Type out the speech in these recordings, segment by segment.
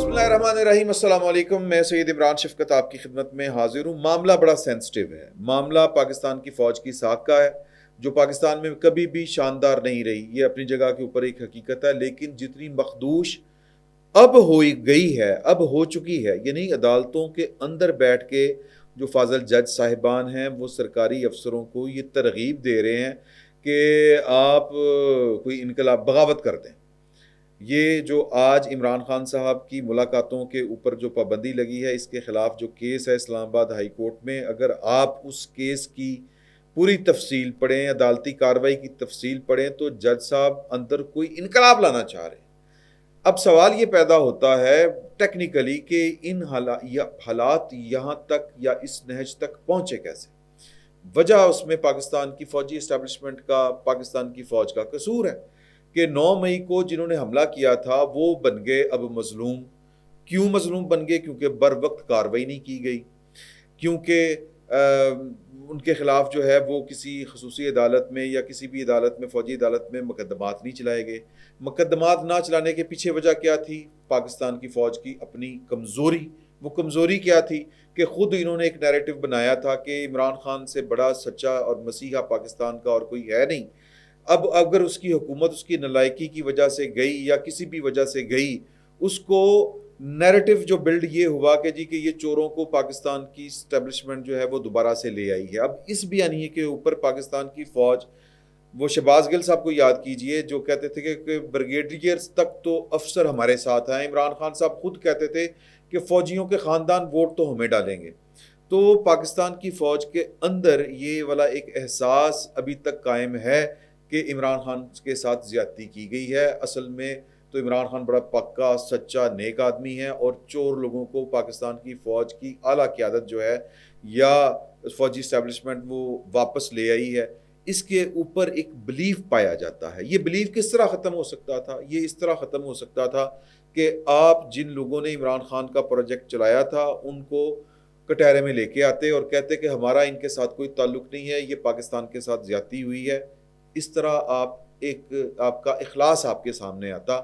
बिस्मिल्लाहिर्रहमानिर्रहीम, अस्सलाम वालेकुम। मैं सैयद इमरान शफकत आपकी खिदमत में हाजिर हूँ। मामला बड़ा सेंसिटिव है। मामला पाकिस्तान की फ़ौज की साख का है, जो पाकिस्तान में कभी भी शानदार नहीं रही। ये अपनी जगह के ऊपर एक हकीकत है, लेकिन जितनी मखदूश अब हो गई है, अब हो चुकी है, यानी अदालतों के अंदर बैठ के जो फाजल जज साहिबान हैं वो सरकारी अफसरों को ये तरगीब दे रहे हैं कि आप कोई इनकलाब बगावत कर दें। ये जो आज इमरान खान साहब की मुलाकातों के ऊपर जो पाबंदी लगी है, इसके ख़िलाफ़ जो केस है इस्लामाबाद हाई कोर्ट में, अगर आप उस केस की पूरी तफसील पढ़ें, अदालती कार्रवाई की तफसील पढ़ें, तो जज साहब अंदर कोई इनकलाब लाना चाह रहे हैं। अब सवाल ये पैदा होता है टेक्निकली कि इन हालात यहाँ तक या इस नहज तक पहुँचे कैसे। वजह उसमें पाकिस्तान की फ़ौजी इस्टेब्लिशमेंट का, पाकिस्तान की फ़ौज का कसूर है कि 9 मई को जिन्होंने हमला किया था वो बन गए अब मजलूम। क्यों मजलूम बन गए? क्योंकि बर वक्त कार्रवाई नहीं की गई, क्योंकि उनके खिलाफ जो है वो किसी खसूसी अदालत में या किसी भी अदालत में, फौजी अदालत में मुकदमात नहीं चलाए गए। मुकदमात ना चलाने के पीछे वजह क्या थी? पाकिस्तान की फ़ौज की अपनी कमज़ोरी। वो कमज़ोरी क्या थी कि ख़ुद इन्होंने एक नैरेटिव बनाया था कि इमरान खान से बड़ा सच्चा और मसीहा पाकिस्तान का और कोई है नहीं। अब अगर उसकी हुकूमत उसकी नलायकी की वजह से गई या किसी भी वजह से गई, उसको नैरेटिव जो बिल्ड ये हुआ कि जी कि ये चोरों को पाकिस्तान की इस्टेब्लिशमेंट जो है वो दोबारा से ले आई है। अब इस बयानिए के ऊपर पाकिस्तान की फ़ौज, वो शहबाज गिल साहब को याद कीजिए जो कहते थे कि ब्रिगेडियर्स तक तो अफसर हमारे साथ हैं। इमरान खान साहब खुद कहते थे कि फ़ौजियों के ख़ानदान वोट तो हमें डालेंगे। तो पाकिस्तान की फ़ौज के अंदर ये वाला एक एहसास अभी तक कायम है कि इमरान खान के साथ ज़्यादती की गई है। असल में तो इमरान खान बड़ा पक्का सच्चा नेक आदमी है और चोर लोगों को पाकिस्तान की फ़ौज की आला क़यादत जो है या फ़ौजी इस्टेब्लिशमेंट वो वापस ले आई है। इसके ऊपर एक बिलीव पाया जाता है। ये बिलीव किस तरह ख़त्म हो सकता था? ये इस तरह ख़त्म हो सकता था कि आप जिन लोगों ने इमरान खान का प्रोजेक्ट चलाया था उनको कटहरे में लेके आते और कहते कि हमारा इनके साथ कोई ताल्लुक़ नहीं है, ये पाकिस्तान के साथ ज़्यादती हुई है। इस तरह आपका इखलास आपके सामने आता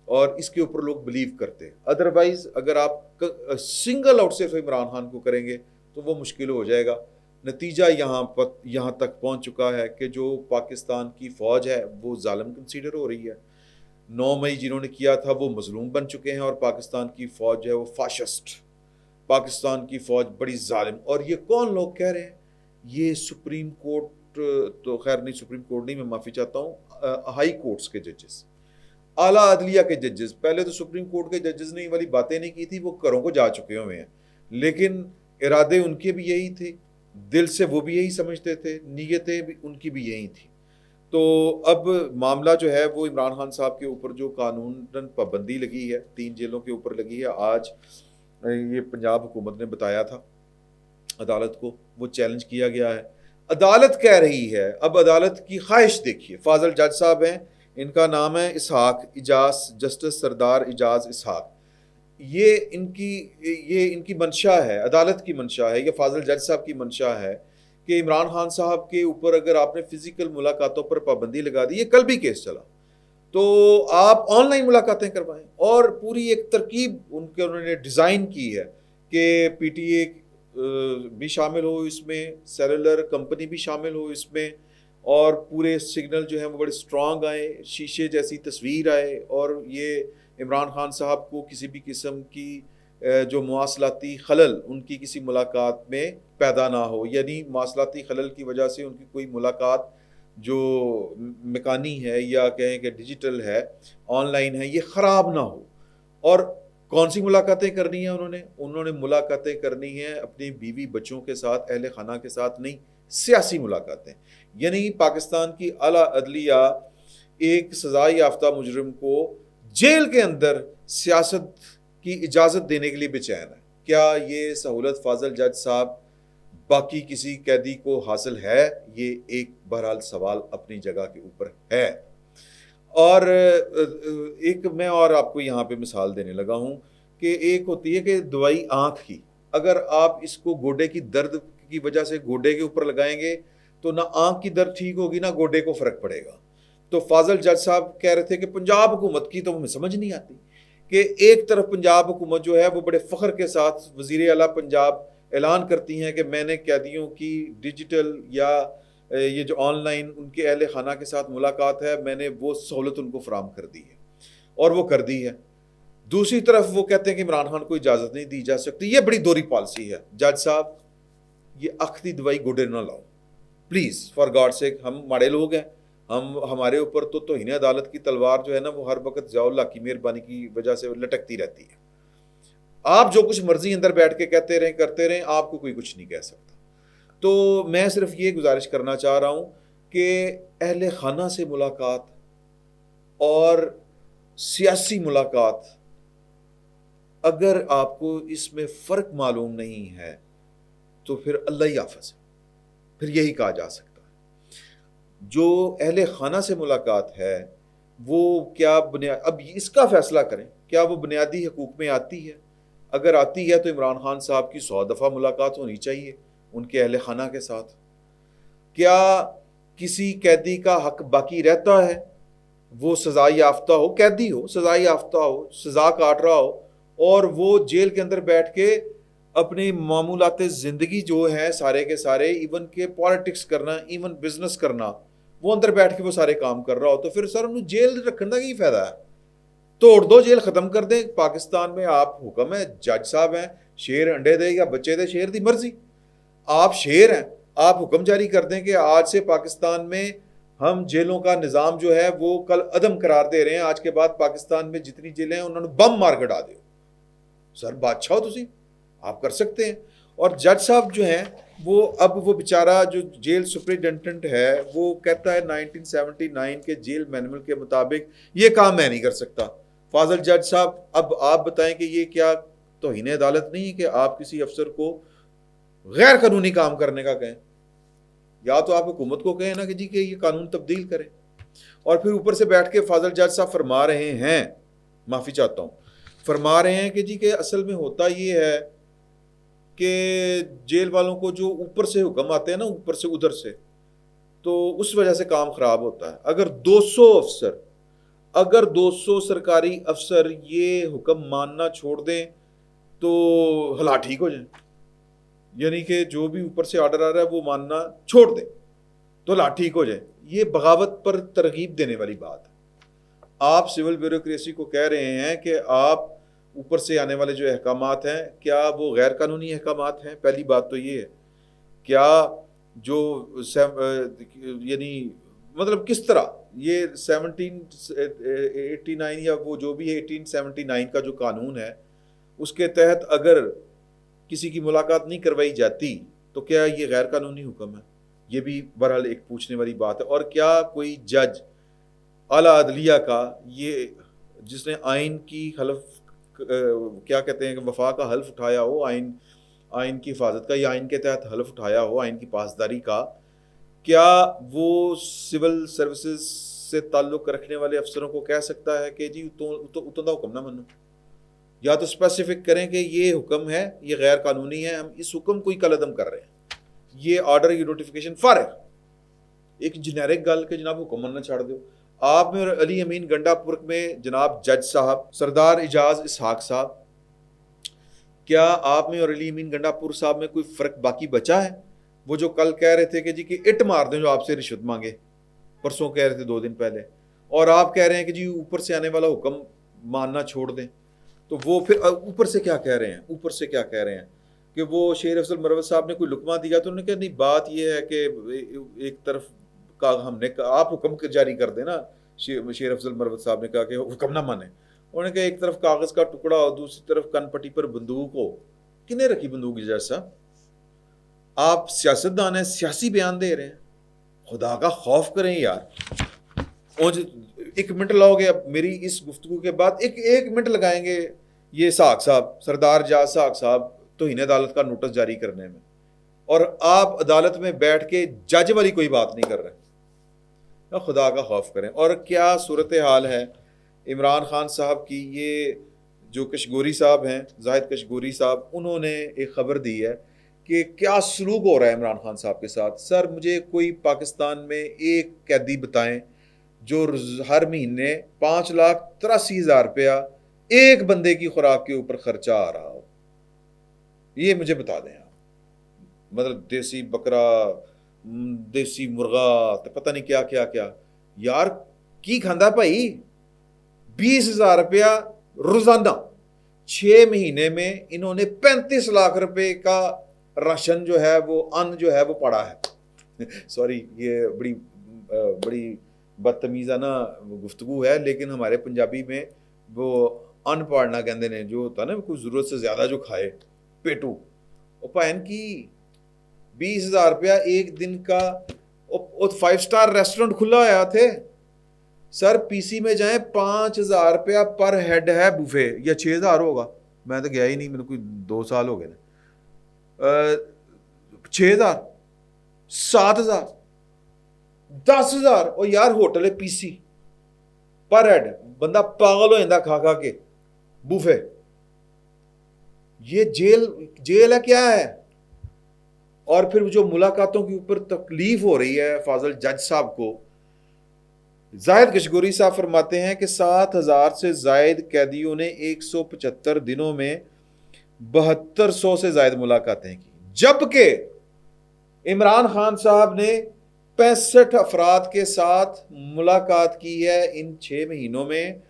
और इसके ऊपर लोग बिलीव करते। अदरवाइज़ अगर आप सिंगल आउट सिर्फ इमरान खान को करेंगे तो वो मुश्किल हो जाएगा। नतीजा यहाँ तक पहुँच चुका है कि जो पाकिस्तान की फ़ौज है वो जालिम कंसीडर हो रही है। 9 मई जिन्होंने किया था वो मजलूम बन चुके हैं और पाकिस्तान की फ़ौज जो है वो फाशिस्ट, पाकिस्तान की फ़ौज बड़ी जालिम। और ये कौन लोग कह रहे हैं? ये सुप्रीम कोर्ट, तो खैर नहीं, सुप्रीम कोर्ट नहीं, मैं माफ़ी चाहता हूँ, हाई कोर्ट्स के जजेस, आला अदलिया के जजेस। पहले तो सुप्रीम कोर्ट के जजेस ने ये वाली बातें नहीं की थी, वो घरों को जा चुके हुए हैं, लेकिन इरादे उनके भी यही थे, दिल से वो भी यही समझते थे, नीयतें भी उनकी भी यही थी। तो अब मामला जो है वो इमरान खान साहब के ऊपर जो कानूनन पाबंदी लगी है, 3 जेलों के ऊपर लगी है। आज ये पंजाब हुकूमत ने बताया था अदालत को, वो चैलेंज किया गया है। अदालत कह रही है, अब अदालत की ख्वाहिश देखिए। फाजल जज साहब हैं, इनका नाम है इसहाक इजाज, जस्टिस सरदार इजाज इसहाक। ये इनकी मंशा है, अदालत की मंशा है, ये फाजल जज साहब की मंशा है कि इमरान खान साहब के ऊपर अगर आपने फिजिकल मुलाकातों पर पाबंदी लगा दी, ये कल भी केस चला, तो आप ऑनलाइन मुलाकातें करवाएं। और पूरी एक तरकीब उन्होंने डिज़ाइन की है कि पीटीए भी शामिल हो इसमें, सेलुलर कंपनी भी शामिल हो इसमें, और पूरे सिग्नल जो हैं वो बड़े स्ट्रॉन्ग आए, शीशे जैसी तस्वीर आए, और ये इमरान खान साहब को किसी भी किस्म की जो मवासलाती खलल उनकी किसी मुलाकात में पैदा ना हो, यानी मवासलाती खलल की वजह से उनकी कोई मुलाकात जो मकानी है या कहें कि डिजिटल है, ऑनलाइन है, ये ख़राब ना हो। और कौन सी मुलाकातें करनी है उन्होंने मुलाकातें करनी है अपनी बीवी बच्चों के साथ, अहले खाना के साथ नहीं, सियासी मुलाकातें। यानी पाकिस्तान की आला अदलिया एक सज़ा याफ्ता मुजरिम को जेल के अंदर सियासत की इजाज़त देने के लिए बेचैन है। क्या ये सहूलत फाजल जज साहब बाकी किसी कैदी को हासिल है? ये एक बहरहाल सवाल अपनी जगह के ऊपर है। और एक मैं और आपको यहाँ पे मिसाल देने लगा हूँ कि एक होती है कि दवाई आँख की, अगर आप इसको गोडे की दर्द की वजह से गोडे के ऊपर लगाएंगे तो ना आँख की दर्द ठीक होगी ना गोडे को फ़र्क पड़ेगा। तो फाजल जज साहब कह रहे थे कि पंजाब हुकूमत की तो हमें समझ नहीं आती कि एक तरफ पंजाब हुकूमत जो है वो बड़े फ़ख्र के साथ वज़ीर आला पंजाब ऐलान करती हैं कि मैंने कैदियों की डिजिटल या ये जो ऑनलाइन उनके अहल खाना के साथ मुलाकात है, मैंने वो सहूलत उनको फराम कर दी है और वो कर दी है। दूसरी तरफ वो कहते हैं कि इमरान खान को इजाज़त नहीं दी जा सकती। ये बड़ी दोहरी पॉलिसी है। जज साहब, ये अख्ती दवाई गोडे ना लाओ प्लीज़, फॉर गॉड सेक। हम माड़े लोग हैं, हम हमारे ऊपर तो तौहीन अदालत की तलवार जो है ना वो हर वक्त ज़ियाउल्लाह की मेहरबानी की वजह से लटकती रहती है। आप जो कुछ मर्जी अंदर बैठ के कहते रहें करते रहें, आपको कोई कुछ नहीं कह सकता। तो मैं सिर्फ ये गुजारिश करना चाह रहा हूँ कि अहले खाना से मुलाकात और सियासी मुलाकात, अगर आपको इसमें फ़र्क मालूम नहीं है तो फिर अल्लाह ही हाफ़िज़ है, फिर यही कहा जा सकता है। जो अहले खाना से मुलाकात है वो क्या अब इसका फ़ैसला करें, क्या वो बुनियादी हकूक़ में आती है? अगर आती है तो इमरान खान साहब की 100 दफ़ा मुलाकात होनी चाहिए उनके अहले खाना के साथ। क्या किसी कैदी का हक बाकी रहता है, वो सज़ा याफ्ता हो, कैदी हो, सज़ा याफ्ता हो, सज़ा काट रहा हो और वो जेल के अंदर बैठ के अपनी मामूलाते ज़िंदगी जो है सारे के सारे, इवन के पॉलिटिक्स करना, इवन बिजनेस करना, वो अंदर बैठ के वो सारे काम कर रहा हो, तो फिर सर उन्हें जेल रखने का ही फ़ायदा है? तोड़ दो, जेल ख़त्म कर दें। पाकिस्तान में आप हुक्म है, जज साहब हैं, शेर अंडे दे या बच्चे दे, शेर दी मर्जी। आप शेर हैं, आप हुक्म जारी कर दें कि आज से पाकिस्तान में हम जेलों का निज़ाम जो है वो कल अदम करार दे रहे हैं, आज के बाद पाकिस्तान में जितनी जेलें हैं उन्होंने बम मार के डाल दो। सर बादशाह हो तुसी, आप कर सकते हैं। और जज साहब जो हैं वो अब वो बेचारा जो जेल सुपरिटेंडेंट है वो कहता है 1979 के जेल मैनुअल के मुताबिक ये काम मैं नहीं कर सकता। फाजल जज साहब, अब आप बताएं कि ये क्या तौहीन अदालत नहीं है कि आप किसी अफसर को गैर कानूनी काम करने का कहें? या तो आप हुकूमत को कहें ना कि जी कि ये कानून तब्दील करें, और फिर ऊपर से बैठ के फाजल जज साहब फरमा रहे हैं, माफ़ी चाहता हूँ, फरमा रहे हैं कि जी कि असल में होता ये है कि जेल वालों को जो ऊपर से हुक्म आते हैं ना, ऊपर से उधर से, तो उस वजह से काम ख़राब होता है। अगर 200 सरकारी अफसर ये हुक्म मानना छोड़ दें तो हालात ठीक हो जाए, यानी कि जो भी ऊपर से ऑर्डर आ रहा है वो मानना छोड़ दें तो हालात ठीक हो जाए। ये बगावत पर तरगीब देने वाली बात है। आप सिविल ब्यूरोक्रेसी को कह रहे हैं कि आप ऊपर से आने वाले जो अहकामात हैं क्या वो गैर कानूनी अहकामात हैं? पहली बात तो ये है। क्या जो यानी मतलब किस तरह ये 1789 या वो जो भी है 1879 का जो कानून है उसके तहत अगर किसी की मुलाकात नहीं करवाई जाती तो क्या ये गैर कानूनी हुक्म है? ये भी बहरहाल एक पूछने वाली बात है। और क्या कोई जज आला अदलिया का ये जिसने आइन की हलफ क्या कहते हैं कि वफा का हल्फ उठाया हो, आइन की हिफाजत का या आइन के तहत हल्फ उठाया हो, आइन की पासदारी का, क्या वो सिविल सर्विसेज से ताल्लुक़ रखने वाले अफसरों को कह सकता है कि जी उतना हुक्म ना मानो? या तो स्पेसिफिक करें कि ये हुक्म है, ये गैर कानूनी है, हम इस हुक्म को ही कलअदम कर रहे हैं, ये ऑर्डर की नोटिफिकेशन फारिग। एक जेनेरिक गल के जनाब हुक्म मानना छाड़ दो। आप में और अली अमीन गंडापुर में जनाब जज साहब सरदार इजाज़ इसहाक साहब, क्या आप में और अली अमीन गंडापुर साहब में कोई फ़र्क बाकी बचा है? वो जो कल कह रहे थे कि जी कि इट मार दें जो आपसे रिश्वत मांगे, परसों कह रहे थे 2 दिन पहले, और आप कह रहे हैं कि जी ऊपर से आने वाला हुक्म मानना छोड़ दें। तो वो फिर ऊपर से क्या कह रहे हैं? ऊपर से क्या कह रहे हैं कि वो शेर अफजल मरवत साहब ने कोई लुकमा दिया तो उन्होंने कहा नहीं, बात ये है कि एक तरफ का हमने आप हुक्म जारी कर देना। शेर अफजल मरवत साहब ने कहा कि हुक्म ना माने। उन्होंने कहा एक तरफ कागज़ का टुकड़ा और दूसरी तरफ कनपट्टी पर बंदूक हो। किन्हें रखी बंदूक जैसा? आप सियासतदान हैं, सियासी बयान दे रहे हैं, खुदा का खौफ करें यार। और 1 मिनट लाओगे अब मेरी इस गुफ्तगू के बाद, एक मिनट लगाएंगे ये साहक साहब, सरदार जाज साहक साहब तौहीन अदालत का नोटिस जारी करने में, और आप अदालत में बैठ के जज वाली कोई बात नहीं कर रहे। खुदा का खौफ करें। और क्या सूरत हाल है इमरान खान साहब की? ये जो कशगोरी साहब हैं, जाहिद कशगोरी साहब, उन्होंने एक ख़बर दी है कि क्या सलूक हो रहा है इमरान खान साहब के साथ। सर मुझे कोई पाकिस्तान में एक कैदी बताएं जो हर महीने 5,83,000 रुपया एक बंदे की खुराक के ऊपर खर्चा आ रहा हो, ये मुझे बता दें आप। मतलब देसी बकरा, देसी मुर्गा, तो पता नहीं क्या क्या क्या यार की खांदा भाई। 20,000 रुपया रोजाना, 6 महीने में इन्होंने 35 लाख रुपए का राशन जो है वो अन्न जो है वो पड़ा है। सॉरी, ये बड़ी बदतमीजाना गुफ्तगू है, लेकिन हमारे पंजाबी में वो अन्न पाड़ना कहते हैं, जो होता है ना कोई जरूरत से ज्यादा जो खाए पेटू। और भैन की 20,000 रुपया एक दिन का। 5 स्टार रेस्टोरेंट खुला हुआ थे सर, पीसी में जाए 5,000 रुपया पर हेड है बुफे, या 6,000 होगा, मैं तो गया ही नहीं, मेरे कोई 2 साल हो गए। 6,000, 7,000, 10,000। और यार होटल है पीसी पर हेड, बंदा पागल हो जाता खा खा के बुफे। ये जेल है क्या है? और फिर जो मुलाकातों के ऊपर तकलीफ हो रही है फाजल जज साहब को, जाहिद कशगोरी साहब फरमाते हैं कि 7,000 से जायद कैदियों ने 175 दिनों में 7200 से जायद मुलाकातें की, जबकि इमरान खान साहब ने 65 अफराद के साथ मुलाकात की है इन 6 महीनों में,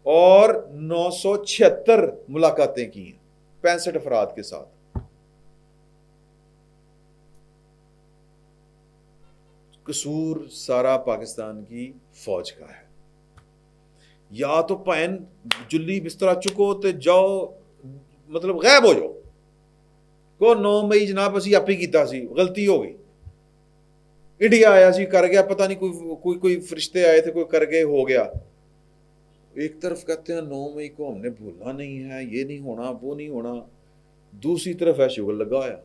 और 976 मुलाकातें की हैं 65 अफराद के साथ। कसूर सारा पाकिस्तान की फौज का है। या तो पैन जुल्ली बिस्तरा चुको तो जाओ, मतलब गायब हो जाओ को 9 मई जनाब असी आप ही कीता सी, गलती हो गई, इंडिया आया सी कर गया, पता नहीं कोई फरिश्ते आए थे कोई कर गए हो गया। एक तरफ कहते हैं 9 मई को हमने भूलना नहीं है, ये नहीं होना वो नहीं होना, दूसरी तरफ है शुगर लगा आया।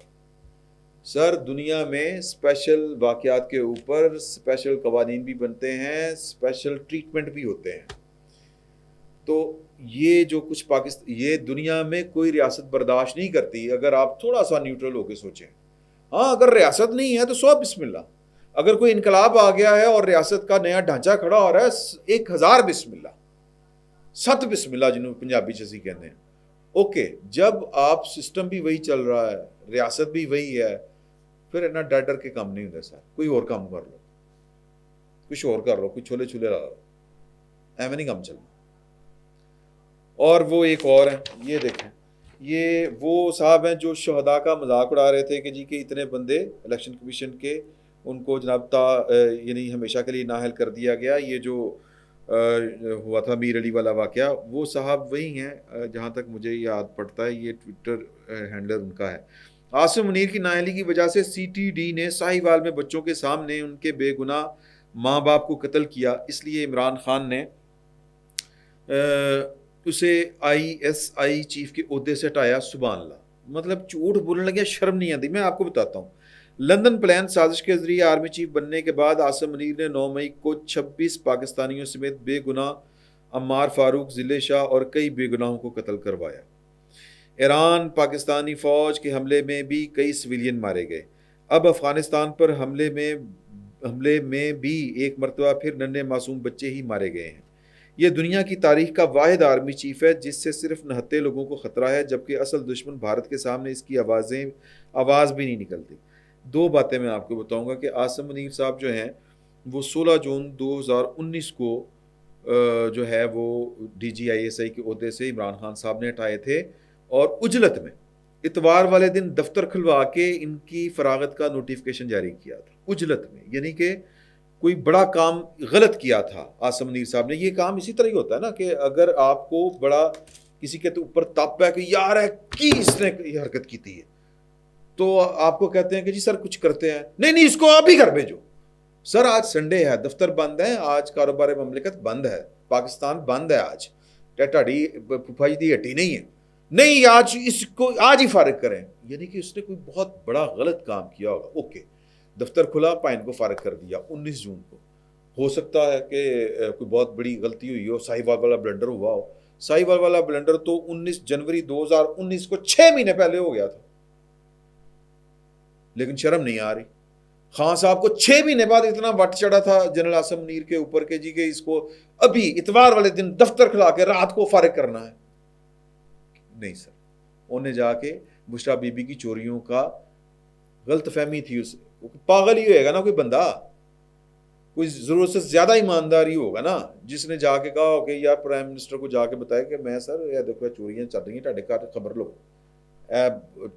सर दुनिया में स्पेशल वाक़यात के ऊपर स्पेशल कवानीन भी बनते हैं, स्पेशल ट्रीटमेंट भी होते हैं। तो ये जो कुछ पाकिस्तान, ये दुनिया में कोई रियासत बर्दाश्त नहीं करती अगर आप थोड़ा सा न्यूट्रल होकर सोचें। हाँ, अगर रियासत नहीं है तो 100 बिस्मिल्लाह, अगर कोई इनकलाब आ गया है और रियासत का नया ढांचा खड़ा हो रहा है 1000 बिस्मिल्लाह, 7 बिस्मिल्लाह जिन्होंने पंजाबी से कहते हैं। ओके, जब आप सिस्टम भी वही चल रहा है, रियासत भी वही है, फिर इतना डर डर के काम नहीं होता सर। कोई और काम कर लो, कुछ और कर लो, कुछ छोले छूले ला लो, ऐਵੇਂ नहीं काम चलना। और वो एक और है, ये देखें, ये वो साहब हैं जो शहदा का मजाक उड़ा रहे थे कि जी के इतने बंदे इलेक्शन कमीशन के, उनको जनाब यानी हमेशा के लिए नाअहल कर दिया गया। ये जो हुआ था मीर अली वाला वाक़या, वो साहब वही हैं जहाँ तक मुझे याद पड़ता है, ये ट्विटर हैंडलर उनका है। आसिम मुनीर की नाअहली की वजह से CTD ने साहिवाल में बच्चों के सामने उनके बेगुनाह माँ बाप को कत्ल किया, इसलिए इमरान खान ने उसे ISI चीफ के ओहदे से हटाया। सुभान अल्लाह, मतलब झूठ बोलने लगे, शर्म नहीं आती। मैं आपको बताता हूँ, लंदन प्लान साजिश के जरिए आर्मी चीफ बनने के बाद आसिम मुनीर ने 9 मई को 26 पाकिस्तानियों समेत बेगुनाह अम्मार फारूक, जिले शाह और कई बेगुनाहों को कत्ल करवाया। ईरान पाकिस्तानी फ़ौज के हमले में भी कई सिविलियन मारे गए। अब अफ़गानिस्तान पर हमले में भी एक मरतबा फिर नन्हे मासूम बच्चे ही मारे गए हैं। यह दुनिया की तारीख का वाहिद आर्मी चीफ है जिससे सिर्फ 69 लोगों को ख़तरा है, जबकि असल दुश्मन भारत के सामने इसकी आवाज़ भी नहीं निकलती। 2 बातें मैं आपको बताऊंगा कि आसिम मुनीर साहब जो हैं वो 16 जून 2019 को जो है वो DGISI के ओहदे से इमरान खान साहब ने हटाए थे, और उजलत में इतवार वाले दिन दफ्तर खुलवा के इनकी फरागत का नोटिफिकेशन जारी किया था। उजलत में, यानी कि कोई बड़ा काम गलत किया था आसिम मुनीर साहब ने। ये काम इसी तरह ही होता है ना कि अगर आपको बड़ा किसी के तो ऊपर तप है कि यार है कि इसने ये हरकत की थी, तो आपको कहते हैं कि जी सर कुछ करते हैं, नहीं इसको आप ही घर भेजो। सर आज संडे है, दफ्तर बंद है, आज कारोबार ममलिकत बंद है, पाकिस्तान बंद है, आज ढाड़ी फुफा जी दी हट्टी नहीं है, नहीं आज इसको आज ही फारिग करें। यानी कि उसने कोई बहुत बड़ा गलत काम किया होगा। ओके, दफ्तर खुला, पाइन को फारिग कर दिया 19 जून को। हो सकता है कि कोई बहुत बड़ी गलती हुई हो, साहिवाल वाला ब्लंडर हुआ हो। साहिवाल वाला ब्लंडर तो 19 जनवरी 2019 को 6 महीने पहले हो गया था, लेकिन शर्म नहीं आ रही। खान साहब को 6 महीने बाद इतना वट चढ़ा था जनरल आसिम मुनीर के ऊपर के जी के इसको अभी इतवार वाले दिन दफ्तर खुला के रात को फारिग करना है। नहीं सर, उन्हें जाके बुशरा बीबी की चोरियों का गलत फहमी थी उसे, पागल ही होएगा ना कोई बंदा, कोई जरूरत से ज्यादा ईमानदारी होगा ना जिसने जाके कहा कि यार प्राइम मिनिस्टर को जाके बताया कि मैं सर ये देखो चोरियां चल रही हैं ਤੁਹਾਡੇ ਘਰ खबर लो,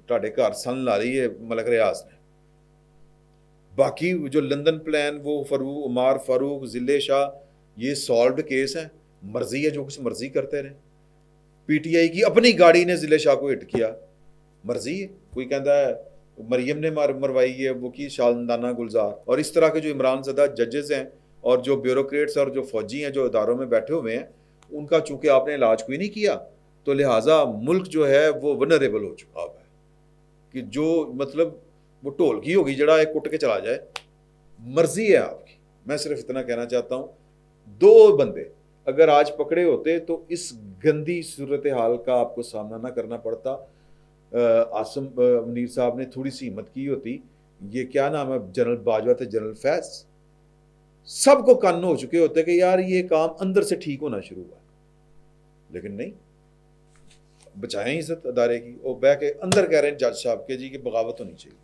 ਤੁਹਾਡੇ ਘਰ सन ला रही है मलक रियाज ने। बाकी जो लंदन प्लान वो उमार फारूक जिले शाह, ये सॉल्व्ड केस है, मर्जी है जो कुछ मर्जी करते रहे। पीटीआई की अपनी गाड़ी ने जिले शाह को हिट किया, मर्जी है, कोई कहता है मरियम ने मरवाई है वो की शानदाना गुलजार। और इस तरह के जो इमरान ज़दा जजेस हैं और जो ब्यूरोक्रेट्स और जो फौजी हैं जो इदारों में बैठे हुए हैं, उनका चूंकि आपने इलाज कोई नहीं किया तो लिहाजा मुल्क जो है वो वनरेबल हो चुका हुआ है कि जो मतलब वो ढोलकी होगी जड़ा एक कुट के चला जाए, मर्जी है आपकी। मैं सिर्फ इतना कहना चाहता हूँ, दो बंदे अगर आज पकड़े होते तो इस गंदी सूरत हाल का आपको सामना ना करना पड़ता। आसम मुनीर साहब ने थोड़ी सी हिम्मत की होती, ये क्या नाम है जनरल बाजवा थे जनरल फैज, सबको कान हो चुके होते कि यार ये काम अंदर से ठीक होना शुरू हुआ, लेकिन नहीं, बचाएं इज्जत अदारे की। वो बह के अंदर कह रहे हैं जज साहब के जी की बगावत होनी चाहिए।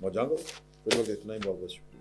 मौजा को फिर वक्त इतना ही, बहुत बहुत शुक्रिया।